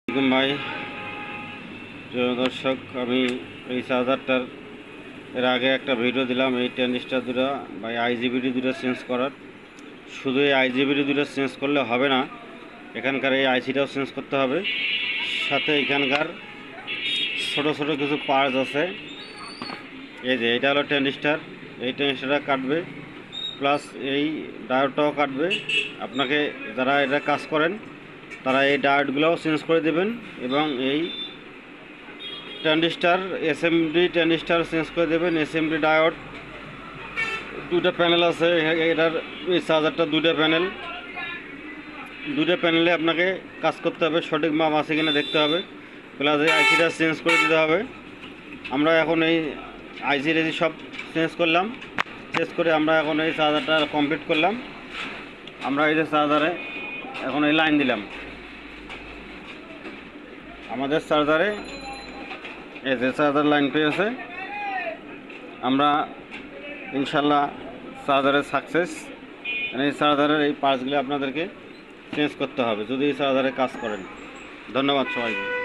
ভাই প্রিয় দর্শক, আমি এই চার্জারটার এর আগে একটা ভিডিও দিলাম এই ট্রানজিস্টার দুটো বা আইজিবিটি দুটো চেঞ্জ করার। শুধু এই আইজিবিটি দুটো চেঞ্জ করলে হবে না, এখানকার এই আইসিটাও চেঞ্জ করতে হবে। সাথে এখানকার ছোট ছোট কিছু পার্টস আছে। এই যে এটা হলো ট্রানজিস্টার, এই ট্রানজিস্টারটা কাটবে, প্লাস এই ডায়োডটাও কাটবে। আপনাকে যারা এটা কাজ করেন তারা এই ডায়োডগুলোও চেঞ্জ করে দেবেন এবং এই ট্রানজিস্টার এসএমডি ট্রানজিস্টার চেঞ্জ করে দেবেন। এসএমডি ডায়োড দুটো প্যানেল আছে এটার, এই চার্জারটা দুটো প্যানেলে আপনাকে কাজ করতে হবে, সঠিক মাপ আছে কিনা দেখতে হবে, প্লাস এই আইসিটা চেঞ্জ করে দিতে হবে। আমরা এখন এই আইসি রেজি সব চেঞ্জ করলাম, চেঞ্জ করে আমরা এখন এই চার্জারটা কমপ্লিট করলাম। আমরা এই যে চার্জারে এখন এই লাইন দিলাম, আমাদের চার্জারে এই যে চার্জার লাইন পেয়েছে। আমরা ইনশাল্লাহ চার্জারের সাকসেস। এই চার্জারের এই পার্টসগুলো আপনাদেরকে চেঞ্জ করতে হবে যদি এই চার্জারে কাজ করেন। ধন্যবাদ সবাইকে।